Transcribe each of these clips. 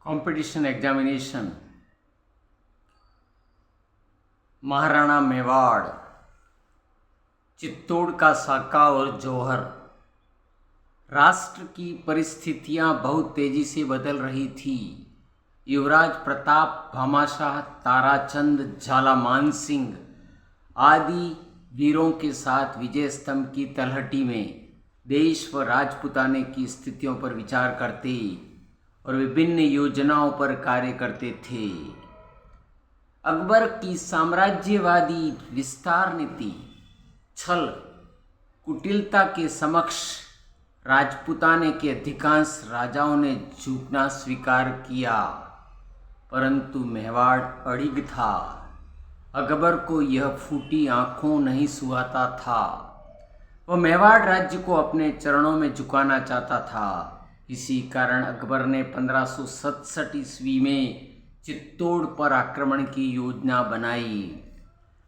Competition examination Maharana Mewar, Chittor का साका और जौहर। राष्ट्र की परिस्थितियां बहुत तेजी से बदल रही थी। युवराज प्रताप, भामाशाह, ताराचंद, झालामान सिंह आदि वीरों के साथ विजय स्तंभ की तलहटी में देश व राजपुताने की स्थितियों पर विचार करते और विभिन्न योजनाओं पर कार्य करते थे। अकबर की साम्राज्यवादी विस्तार नीति, छल, कुटिलता के समक्ष राजपुताने के अधिकांश राजाओं ने झुकना स्वीकार किया, परंतु मेवाड़ अड़िग था। अकबर को यह फूटी आंखों नहीं सुहाता था। वह मेवाड़ राज्य को अपने चरणों में झुकाना चाहता था। इसी कारण अकबर ने 1567 ईस्वी में चित्तौड़ पर आक्रमण की योजना बनाई।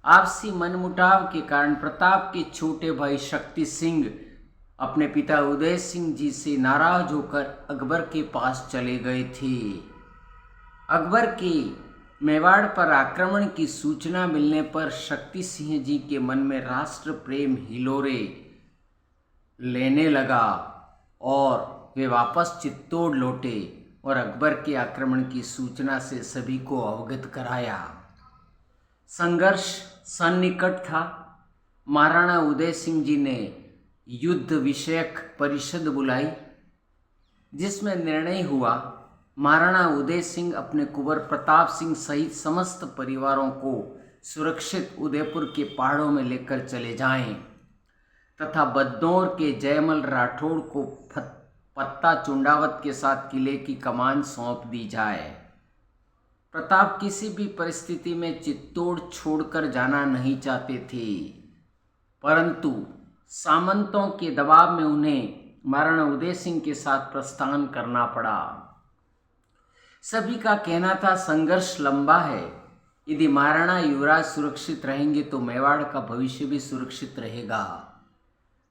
आपसी मनमुटाव के कारण प्रताप के छोटे भाई शक्ति सिंह अपने पिता उदय सिंह जी से नाराज होकर अकबर के पास चले गए थे। अकबर के मेवाड़ पर आक्रमण की सूचना मिलने पर शक्ति सिंह जी के मन में राष्ट्र प्रेम हिलोरे लेने लगा और वे वापस चित्तौड़ लौटे और अकबर के आक्रमण की सूचना से सभी को अवगत कराया। संघर्ष सन्निकट था। महाराणा उदय सिंह जी ने युद्ध विषयक परिषद बुलाई, जिसमें निर्णय हुआ महाराणा उदय सिंह अपने कुंवर प्रताप सिंह सहित समस्त परिवारों को सुरक्षित उदयपुर के पहाड़ों में लेकर चले जाएं तथा बदनौर के जयमल राठौड़ को पत्ता चुंडावत के साथ किले की कमान सौंप दी जाए। प्रताप किसी भी परिस्थिति में चित्तौड़ छोड़कर जाना नहीं चाहते थे, परंतु सामंतों के दबाव में उन्हें महाराणा उदय सिंह के साथ प्रस्थान करना पड़ा। सभी का कहना था संघर्ष लंबा है। यदि महाराणा युवराज सुरक्षित रहेंगे तो मेवाड़ का भविष्य भी सुरक्षित रहेगा।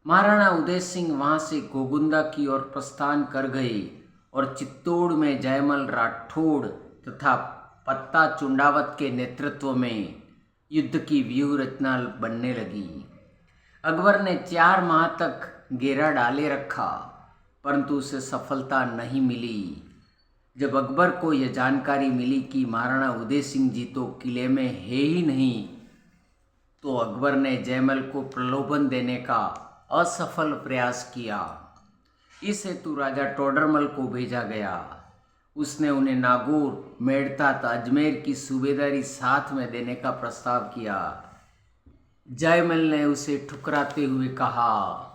महाराणा उदय सिंह वहां से गोगुंदा की ओर प्रस्थान कर गए और चित्तौड़ में जयमल राठौड़ तथा पत्ता चुंडावत के नेतृत्व में युद्ध की व्यूह रचना बनने लगी। अकबर ने 4 माह तक घेरा डाले रखा, परंतु उसे सफलता नहीं मिली। जब अकबर को यह जानकारी मिली कि महाराणा उदय सिंह जी तो किले में है ही नहीं, तो अकबर ने जयमल को प्रलोभन देने का असफल प्रयास किया। इस हेतु राजा टोडरमल को भेजा गया। उसने उन्हें नागौर, मेड़ता, अजमेर की सूबेदारी साथ में देने का प्रस्ताव किया। जयमल ने उसे ठुकराते हुए कहा,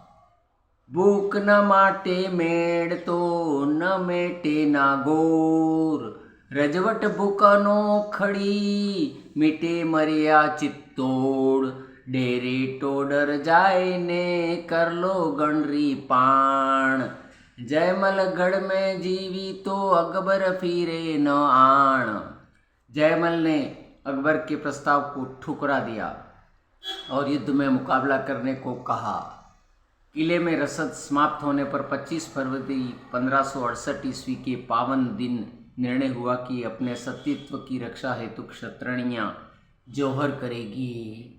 भूख न माटे मेड़ तो न मेटे नागौर, रजवट भूखनो खड़ी मिटे मरिया चित्तौड़, डेरे टोडर जाए ने कर लो गणरी पाण, जयमल गढ़ में जीवी तो अकबर फिरे न आण। जयमल ने अकबर के प्रस्ताव को ठुकरा दिया और युद्ध में मुकाबला करने को कहा। किले में रसद समाप्त होने पर 25 फरवरी 1568 ईस्वी के पावन दिन निर्णय हुआ कि अपने सतीत्व की रक्षा हेतु क्षत्रणियां जौहर करेगी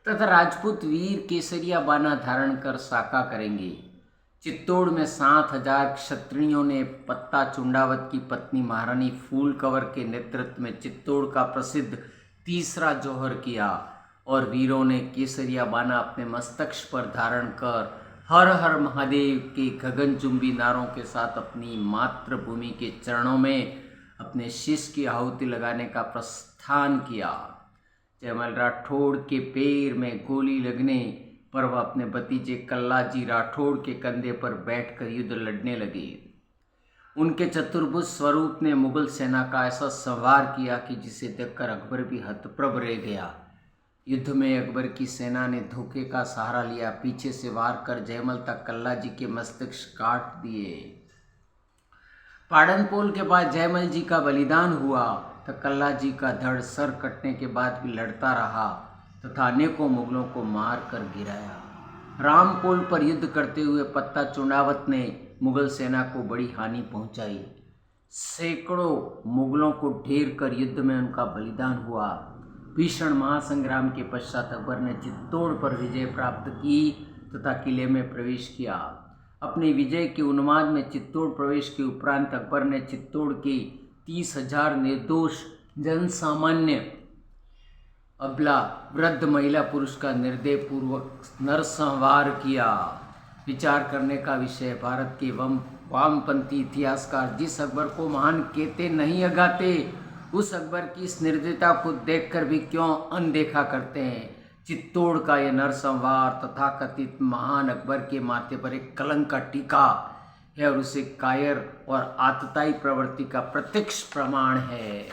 तथा राजपूत वीर केसरिया बाना धारण कर साका करेंगे। चित्तौड़ में 7000 क्षत्रियों ने पत्ता चुंडावत की पत्नी महारानी फूल कंवर के नेतृत्व में चित्तौड़ का प्रसिद्ध तीसरा जौहर किया और वीरों ने केसरिया बाना अपने मस्तक पर धारण कर हर हर महादेव के गगनचुंबी नारों के साथ अपनी मातृभूमि के चरणों में अपने शीश की आहुति लगाने का प्रस्थान किया। जयमल राठौड़ के पैर में गोली लगने पर वह अपने भतीजे कल्लाजी राठौड़ के कंधे पर बैठकर युद्ध लड़ने लगे। उनके चतुर्भुज स्वरूप ने मुगल सेना का ऐसा संहार किया कि जिसे देखकर अकबर भी हतप्रभ रह गया। युद्ध में अकबर की सेना ने धोखे का सहारा लिया। पीछे से वार कर जयमल तक कल्लाजी के मस्तिष्क काट दिए। पाड़नपोल के बाद जयमल जी का बलिदान हुआ तो कल्लाजी का धड़ सर कटने के बाद भी लड़ता रहा तथा अनेकों मुगलों को मार कर गिराया। रामपोल पर युद्ध करते हुए पत्ता चुंडावत ने मुगल सेना को बड़ी हानि पहुंचाई। सैकड़ों मुगलों को ढेर कर युद्ध में उनका बलिदान हुआ। भीषण महासंग्राम के पश्चात अकबर ने चित्तौड़ पर विजय प्राप्त की तथा किले में प्रवेश किया। अपनी विजय के उन्माद में चित्तौड़ प्रवेश के उपरांत अकबर ने चित्तौड़ के 30,000 निर्दोष जनसामान्य, अबला, वृद्ध, महिला, पुरुष का निर्दयपूर्वक नरसंहार किया। विचार करने का विषय, भारत के वामपंथी इतिहासकार जिस अकबर को महान कहते नहीं अगाते, उस अकबर की इस निर्दयता को देखकर भी क्यों अनदेखा करते हैं। चित्तौड़ का यह नरसंहार तथाकथित महान अकबर के माथे पर एक कलंक का टीका है और उसे कायर और आतताई प्रवृत्ति का प्रत्यक्ष प्रमाण है।